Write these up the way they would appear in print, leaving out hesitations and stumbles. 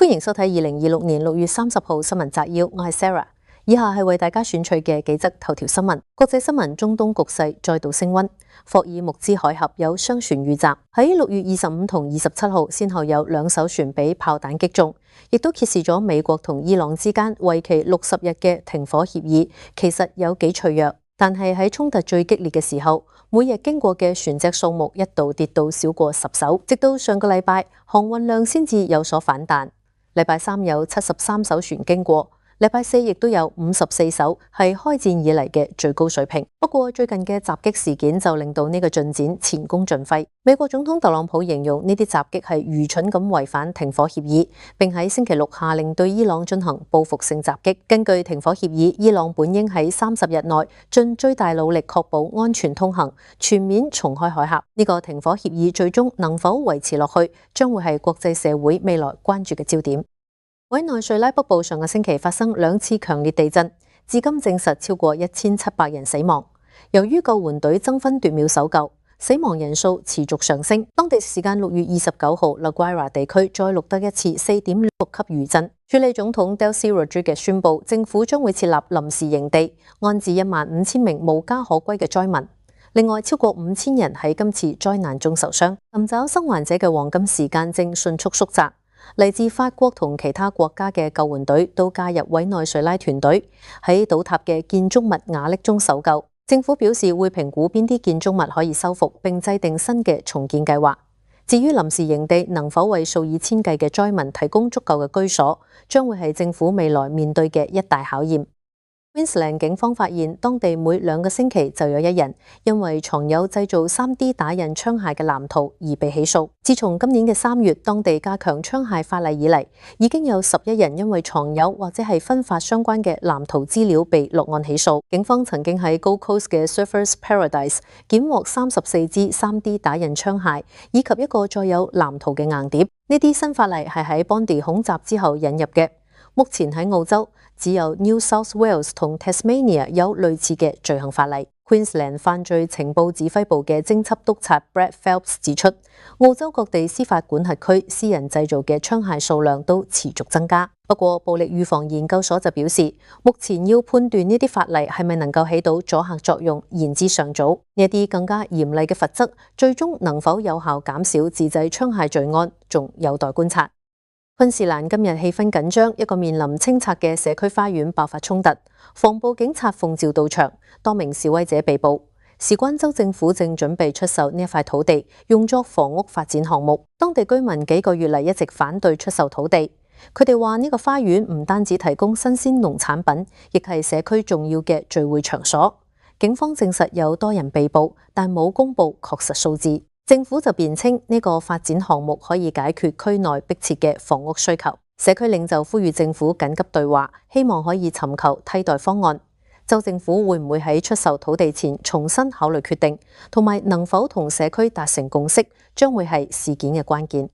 歡迎收睇2026年6月30號新聞摘要，我係 Sarah。以下係為大家選取嘅幾則頭條新聞。國際新聞：中東局勢再度升溫，霍爾木茲海峽有商船遇襲，喺6月25同27號，先後有2艘船被炮彈擊中，亦都揭示咗美國同伊朗之間為期60日嘅停火協議其實有幾脆弱。但係喺衝突最激烈嘅時候，每日經過嘅船隻數目一度跌到少過10艘，直到上個禮拜航運量先至有所反彈。禮拜三有73艘船經過，禮拜四亦都有54艘，係開戰以嚟嘅最高水平。不過最近嘅襲擊事件就令到呢個進展前功盡廢。美國總統特朗普形容呢啲襲擊係愚蠢咁違反停火協議，並喺星期六下令對伊朗進行報復性襲擊。根據停火協議，伊朗本應喺30日內盡最大努力確保安全通行，全面重開海峽。呢個停火協議最終能否維持落去，將會係國際社會未來關注嘅焦點。委內瑞拉北部上個星期發生2次強烈地震，至今證實超過1700人死亡。由於救援隊爭分奪秒搜救，死亡人數持續上升。當地時間6月29號，La Guaira 地區再錄得一次4.6級餘震。處理總統 Delcy Rodriguez 宣布，政府將會設立臨時營地，安置15000名無家可歸嘅災民。另外，超過5000人喺今次災難中受傷。尋找生還者嘅黃金時間正迅速縮窄。嚟自法國同其他國家嘅救援隊都加入委內瑞拉團隊，喺倒塌嘅建築物瓦礫中搜救。政府表示會評估邊啲建築物可以修復，並制定新嘅重建計劃。至於臨時營地能否為數以千計嘅災民提供足夠嘅居所，將會係政府未來面對嘅一大考驗。Queensland 警方發現，當地每2個星期就有1人因為藏有製造 3D 打印槍械嘅藍圖而被起訴。自從今年嘅3月，當地加強槍械法例以嚟，已經有11人因為藏有或者係分發相關嘅藍圖資料被落案起訴。警方曾經喺 Gold Coast 嘅 Surfers Paradise 檢獲34支 3D 打印槍械，以及一個載有藍圖嘅硬碟。呢啲新法例係喺 Bondi 恐襲之後引入嘅。目前喺澳洲，只有 New South Wales 同 Tasmania 有類似嘅罪行法例。Queensland 犯罪情報指揮部嘅偵緝督察 Brad Phelps 指出，澳洲各地司法管轄區私人製造嘅槍械數量都持續增加。不過，暴力預防研究所就表示，目前要判斷呢啲法例係咪能夠起到阻嚇作用，言之尚早。呢啲更加嚴厲嘅罰則，最終能否有效減少自製槍械罪案，仲有待觀察。昆士蘭今日氣氛緊張，一個面臨清拆嘅社區花園爆發衝突，防暴警察奉召到場，多名示威者被捕。事關州政府正準備出售呢一塊土地，用作房屋發展項目。當地居民幾個月嚟一直反對出售土地，佢哋話呢個花園唔單止提供新鮮農產品，亦係社區重要嘅聚會場所。警方證實有多人被捕，但冇公布確實數字。政府就辯稱呢個發展項目可以解決區內迫切嘅房屋需求。社區領袖呼籲政府緊急對話，希望可以尋求替代方案。州政府會唔會喺出售土地前重新考慮決定，同埋能否同社區達成共識，將會係事件嘅關鍵。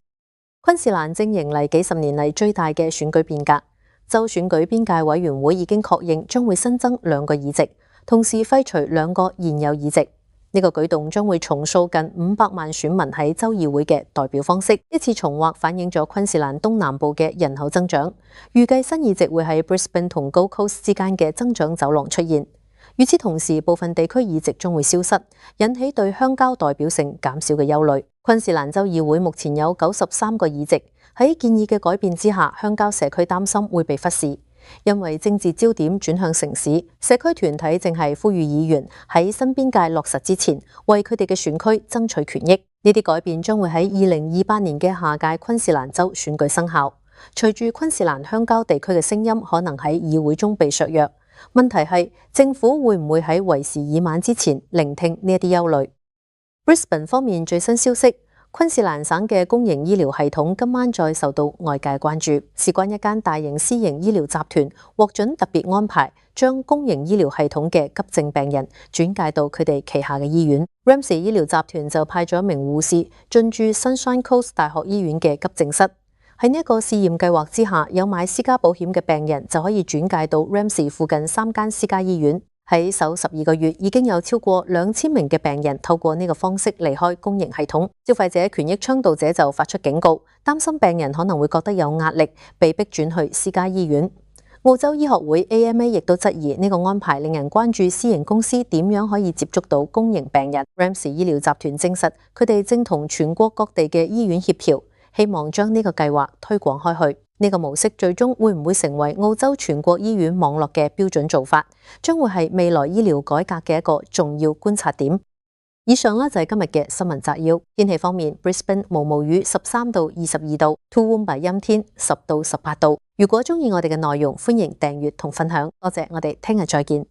昆士蘭正迎嚟幾十年嚟最大嘅選舉變革，州選舉邊界委員會已經確認將會新增2個議席，同時廢除2個現有議席。呢個舉動將會重塑近500萬選民喺州議會嘅代表方式。一次重劃反映咗昆士蘭東南部嘅人口增長，預計新議席會喺 Brisbane 同 Gold Coast 之間嘅增長走廊出現。與此同時，部分地區議席將會消失，引起對鄉郊代表性減少嘅憂慮。昆士蘭州議會目前有93個議席，喺建議嘅改變之下，鄉郊社區擔心會被忽視。因為政治焦點轉向城市，社區團體正係呼籲議員喺新邊界落實之前，為佢哋嘅選區爭取權益。呢啲改變將會喺2028年嘅下屆昆士蘭州選舉生效。隨住昆士蘭鄉郊地區嘅聲音可能喺議會中被削弱，問題係政府會唔會喺為時已晚之前聆聽呢一啲憂慮。Brisbane 方面最新消息，昆士蘭省嘅公營醫療系統今晚再受到外界關注，事關一間大型私營醫療集團獲准特別安排，將公營醫療系統嘅急症病人轉介到佢哋旗下嘅醫院。Ramsay 醫療集團就派咗1名護士進駐 Sunshine Coast 大學醫院嘅急症室。喺呢一個試驗計劃之下，有買私家保險嘅病人就可以轉介到 Ramsay 附近3間私家醫院。喺首12個月，已經有超過2000名嘅病人透過呢個方式離開公營系統。消費者權益倡導者就發出警告，擔心病人可能會覺得有壓力，被迫轉去私家醫院。澳洲醫學會 AMA 亦都質疑呢個安排令人關注私營公司點樣可以接觸到公營病人。Ramsay 醫療集團證實，佢哋正同全國各地嘅醫院協調，希望將呢個計劃推廣開去。呢個模式最終會唔會成為澳洲全國醫院網絡嘅標準做法，將會係未來醫療改革嘅一個重要觀察點。以上就係今日嘅新聞摘要。天氣方面 ，Brisbane 無霧雨13到22度 ，Toowoomba 陰天10到18度。如果鍾意我哋嘅內容，歡迎訂閱同分享。多謝，我哋聽日再見。